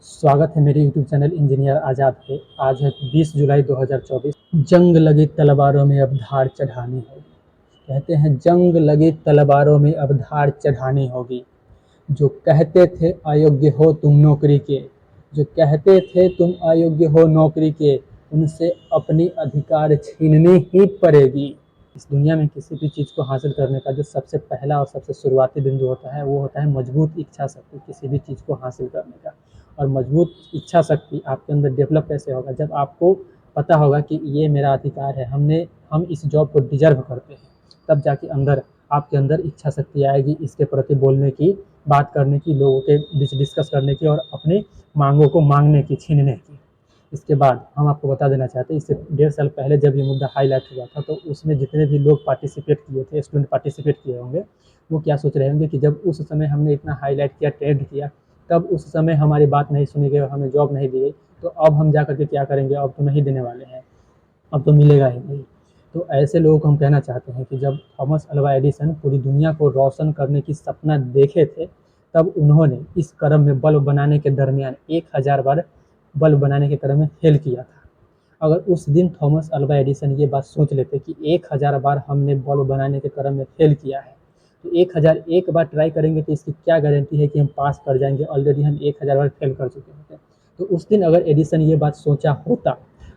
स्वागत है मेरे यूट्यूब चैनल इंजीनियर आज़ाद पे। आज है 20 जुलाई 2024। जंग लगी तलवारों में अब धार चढ़ानी होगी। कहते हैं जंग लगी तलवारों में अब धार चढ़ानी होगी। जो कहते थे अयोग्य हो तुम नौकरी के, जो कहते थे तुम अयोग्य हो नौकरी के, उनसे अपनी अधिकार छीननी ही पड़ेगी। इस दुनिया में किसी भी चीज़ को हासिल करने का जो सबसे पहला और सबसे शुरुआती बिंदु होता है वो होता है मजबूत इच्छा शक्ति किसी भी चीज़ को हासिल करने का। और मजबूत इच्छा शक्ति आपके अंदर डेवलप कैसे होगा? जब आपको पता होगा कि ये मेरा अधिकार है, हम इस जॉब को डिजर्व करते हैं, तब जाके आपके अंदर इच्छा शक्ति आएगी इसके प्रति बोलने की, बात करने की, लोगों के बीच डिस्कस करने की और अपनी मांगों को मांगने की, छीनने की। इसके बाद हम आपको बता देना चाहते हैं, इससे 1.5 साल पहले जब ये मुद्दा हाईलाइट हुआ था तो उसमें जितने भी लोग पार्टिसिपेट किए थे, स्टूडेंट पार्टिसिपेट किए होंगे, वो क्या सोच रहे होंगे कि जब उस समय हमने इतना हाईलाइट किया, ट्रेंड किया, तब उस समय हमारी बात नहीं सुनी गई और हमें जॉब नहीं दी गई, तो अब हम जा करके क्या करेंगे? अब तो नहीं देने वाले हैं, अब तो मिलेगा ही नहीं। तो ऐसे लोगों को हम कहना चाहते हैं कि जब थॉमस अल्वा एडिसन पूरी दुनिया को रोशन करने की सपना देखे थे, तब उन्होंने इस क्रम में बल्ब बनाने के दरमियान 1000 बार बल्ब बनाने के क्रम में फेल किया था। अगर उस दिन थॉमस अल्वा एडिसन ये बात सोच लेते कि 1000 बार हमने बल्ब बनाने के क्रम में फेल किया है, तो 1001 बार ट्राई करेंगे तो इसकी क्या गारंटी है कि हम पास कर जाएंगे? ऑलरेडी हम 1000 बार फेल कर चुके होते हैं। तो उस दिन अगर एडिसन ये बात सोचा होता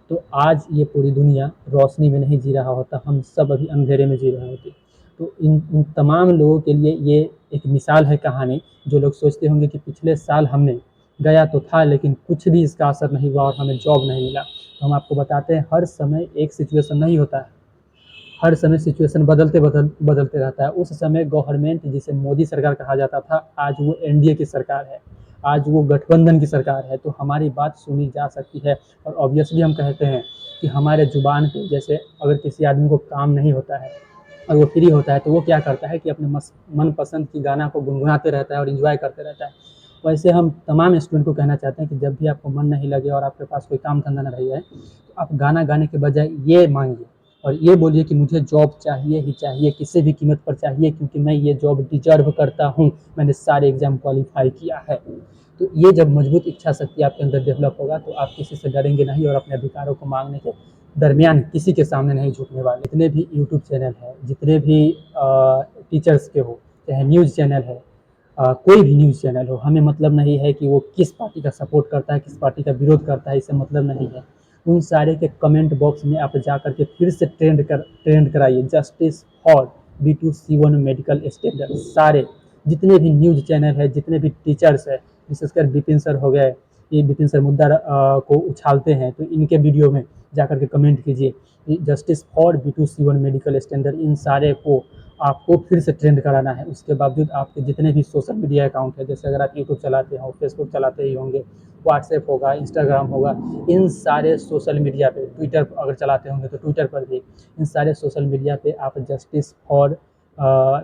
तो आज ये पूरी दुनिया रोशनी में नहीं जी रहा होता, हम सब अभी अंधेरे में जी रहे होते। तो इन तमाम लोगों के लिए ये एक मिसाल है कहानी। जो लोग सोचते होंगे कि पिछले साल हमने गया तो था लेकिन कुछ भी इसका असर नहीं हुआ और हमें जॉब नहीं मिला, तो हम आपको बताते हैं हर समय एक सिचुएशन नहीं होता है, हर समय सिचुएशन बदलते रहता है। उस समय गवर्नमेंट जिसे मोदी सरकार कहा जाता था, आज वो एनडीए की सरकार है, आज वो गठबंधन की सरकार है। तो हमारी बात सुनी जा सकती है। और ऑब्वियसली हम कहते हैं कि हमारे जुबान पे, जैसे अगर किसी आदमी को काम नहीं होता है और वो फ्री होता है तो वो क्या करता है कि अपने मनपसंद की गाना को गुनगुनाते रहता है और इंजॉय करते रहता है। वैसे हम तमाम स्टूडेंट को कहना चाहते हैं कि जब भी आपको मन नहीं लगे और आपके पास कोई काम धंधा न रही है, तो आप गाना गाने के बजाय ये मांगिए और ये बोलिए कि मुझे जॉब चाहिए ही चाहिए, किसी भी कीमत पर चाहिए, क्योंकि मैं ये जॉब डिजर्व करता हूँ, मैंने सारे एग्जाम क्वालिफाई किया है। तो ये जब मजबूत इच्छा शक्ति आपके अंदर डेवलप होगा तो आप किसी से डरेंगे नहीं और अपने अधिकारों को मांगने के दरमियान किसी के सामने नहीं झुकने वाले। जितने भी यूट्यूब चैनल है, जितने भी टीचर्स के हो, चाहे न्यूज़ चैनल है, कोई भी न्यूज़ चैनल हो, हमें मतलब नहीं है कि वो किस पार्टी का सपोर्ट करता है, किस पार्टी का विरोध करता है, इससे मतलब नहीं है। उन सारे के कमेंट बॉक्स में आप जा करके फिर से ट्रेंड कराइए justice for B2C1 medical standard. सारे जितने भी न्यूज़ चैनल है, जितने भी टीचर्स है, विशेषकर विपिन सर हो गए, ये विपिन सर मुद्दा को उछालते हैं, तो इनके वीडियो में जा करके कमेंट कीजिए justice for B2C1 medical standard. इन सारे को आपको फिर से ट्रेंड कराना है। उसके बावजूद आपके जितने भी सोशल मीडिया अकाउंट है, जैसे अगर आप यूट्यूब चलाते हो, फेसबुक चलाते ही होंगे, व्हाट्सएप होगा, इंस्टाग्राम होगा, इन सारे सोशल मीडिया पे, ट्विटर अगर चलाते होंगे तो ट्विटर पर भी, इन सारे सोशल मीडिया पे आप justice for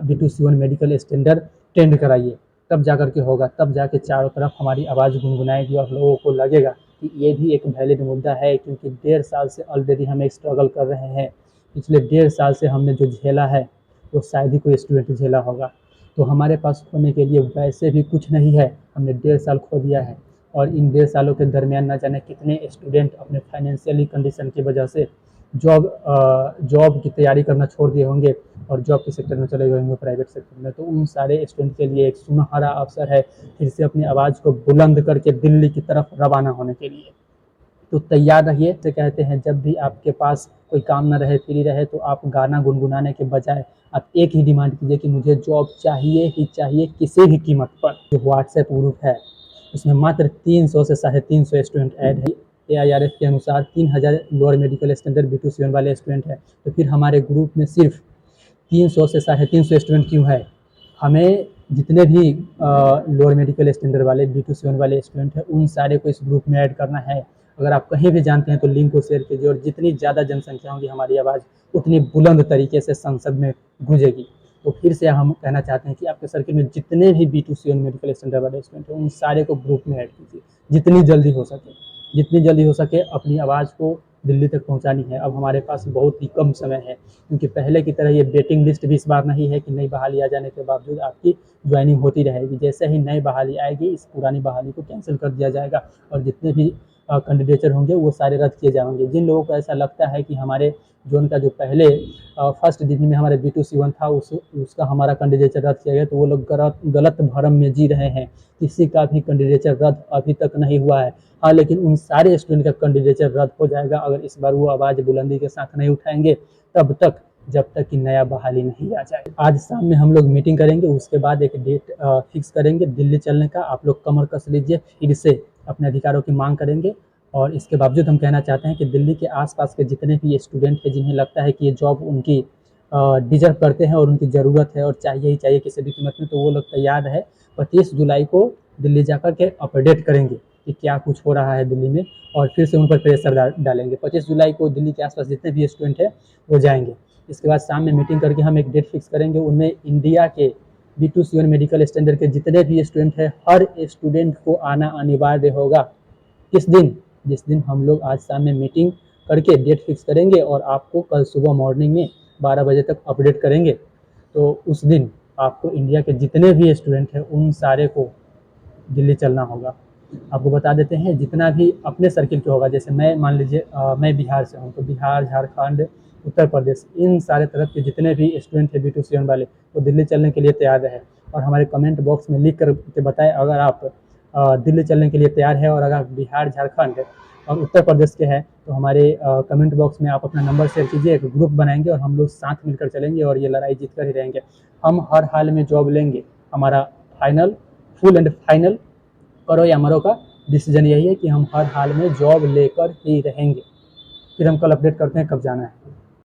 B2C1 medical standard trend कराइए। तब जा कर के होगा, तब जाके चारों तरफ हमारी आवाज़ गुनगुनाएगी और लोगों को लगेगा कि ये भी एक वैलिड मुद्दा है, क्योंकि 1.5 साल से ऑलरेडी हम एक स्ट्रगल कर रहे हैं। पिछले 1.5 साल से हमने जो झेला है वो शायद ही कोई स्टूडेंट झेला होगा। तो हमारे पास खोने के लिए वैसे भी कुछ नहीं है, हमने 1.5 साल खो दिया है। और इन 1.5 सालों के दरमियान न जाने कितने स्टूडेंट अपने फाइनेंशियली कंडीशन की वजह से जॉब की तैयारी करना छोड़ दिए होंगे और जॉब के सेक्टर में चले गए होंगे, प्राइवेट सेक्टर में। तो उन सारे स्टूडेंट के लिए एक सुनहरा अवसर है फिर से अपनी आवाज़ को बुलंद करके दिल्ली की तरफ रवाना होने के लिए। तो तैयार रहिए। तो कहते हैं जब भी आपके पास कोई काम ना रहे, फ्री रहे, तो आप गाना गुनगुनाने के बजाय आप एक ही डिमांड कीजिए कि मुझे जॉब चाहिए ही चाहिए किसी भी कीमत पर। जो व्हाट्सएप ग्रुप है उसमें मात्र 300 से 350 स्टूडेंट ऐड है। AIRF के अनुसार 3000 लोअर मेडिकल स्टैंडर्ड B2C1 वाले स्टूडेंट हैं। तो फिर हमारे ग्रुप में सिर्फ 300 से 350 स्टूडेंट क्यों है? हमें जितने भी लोअर मेडिकल स्टैंडर्ड वाले B2C1 वाले स्टूडेंट हैं उन सारे को इस ग्रुप में ऐड करना है। अगर आप कहीं भी जानते हैं तो लिंक को शेयर कीजिए, और जितनी ज़्यादा जनसंख्या होगी हमारी आवाज़ उतनी बुलंद तरीके से संसद में गूंजेगी। तो फिर से हम कहना चाहते हैं कि आपके सर्किल में जितने भी B2C1 मेडिकल स्टैंडर्ड वाले स्टूडेंट हैं उन सारे को ग्रुप में ऐड कीजिए, जितनी जल्दी हो सके, जितनी जल्दी हो सके अपनी आवाज़ को दिल्ली तक पहुंचानी है। अब हमारे पास बहुत ही कम समय है, क्योंकि पहले की तरह ये वेटिंग लिस्ट भी इस बार नहीं है कि नई बहाली आ जाने के बावजूद आपकी ज्वाइनिंग होती रहेगी। जैसे ही नई बहाली आएगी, इस पुरानी बहाली को कैंसिल कर दिया जाएगा और जितने भी कैंडिडेचर होंगे वो सारे रद्द किए जाएंगे। जिन लोगों को ऐसा लगता है कि हमारे जोन का जो पहले फर्स्ट डिवीजन में हमारे B2C1 था उसका हमारा कैंडिडेचर रद्द किया गया, तो वो लोग गलत भरम में जी रहे हैं। किसी का भी कैंडिडेचर रद्द अभी तक नहीं हुआ है। हाँ, लेकिन उन सारे स्टूडेंट का कैंडिडेचर रद्द हो जाएगा अगर इस बार वो आवाज़ बुलंदी के साथ नहीं उठाएंगे, तब तक जब तक कि नया बहाली नहीं आ जाए। आज शाम में हम लोग मीटिंग करेंगे, उसके बाद एक डेट फिक्स करेंगे दिल्ली चलने का। आप लोग कमर कस लीजिए, फिर से अपने अधिकारों की मांग करेंगे। और इसके बावजूद हम कहना चाहते हैं कि दिल्ली के आसपास के जितने भी स्टूडेंट हैं जिन्हें लगता है कि ये जॉब उनकी डिजर्व करते हैं और उनकी ज़रूरत है और चाहिए ही चाहिए किसी भी कीमत में, तो वो लोग तैयार है 25 जुलाई को दिल्ली जाकर के अपडेट करेंगे कि क्या कुछ हो रहा है दिल्ली में, और फिर से उन पर प्रेशर डालेंगे। 25 जुलाई को दिल्ली के आसपास जितने भी स्टूडेंट हैं वो जाएंगे। इसके बाद शाम में मीटिंग करके हम एक डेट फिक्स करेंगे, उनमें इंडिया के B2C1 मेडिकल स्टैंडर्ड के जितने भी स्टूडेंट हैं हर स्टूडेंट को आना अनिवार्य होगा। किस दिन? जिस दिन हम लोग आज शाम में मीटिंग करके डेट फिक्स करेंगे और आपको कल सुबह मॉर्निंग में 12 बजे तक अपडेट करेंगे। तो उस दिन आपको इंडिया के जितने भी स्टूडेंट हैं उन सारे को दिल्ली चलना होगा। आपको बता देते हैं जितना भी अपने सर्किल के होगा, जैसे मैं मान लीजिए मैं बिहार से हूँ, तो बिहार, झारखंड, उत्तर प्रदेश, इन सारे तरफ के जितने भी स्टूडेंट हैं B2C1 वाले, वो दिल्ली चलने के लिए तैयार रहे और हमारे कमेंट बॉक्स में लिख कर के बताएं अगर आप दिल्ली चलने के लिए तैयार है। और अगर बिहार, झारखंड और उत्तर प्रदेश के हैं तो हमारे कमेंट बॉक्स में आप अपना नंबर शेयर कीजिए, एक ग्रुप बनाएंगे और हम लोग साथ मिलकर चलेंगे और ये लड़ाई जीत कर ही रहेंगे। हम हर हाल में जॉब लेंगे। हमारा फाइनल, फुल एंड फाइनल, करो या मरो का डिसीजन यही है कि हम हर हाल में जॉब लेकर ही रहेंगे। फिर हम कल अपडेट करते हैं कब जाना है।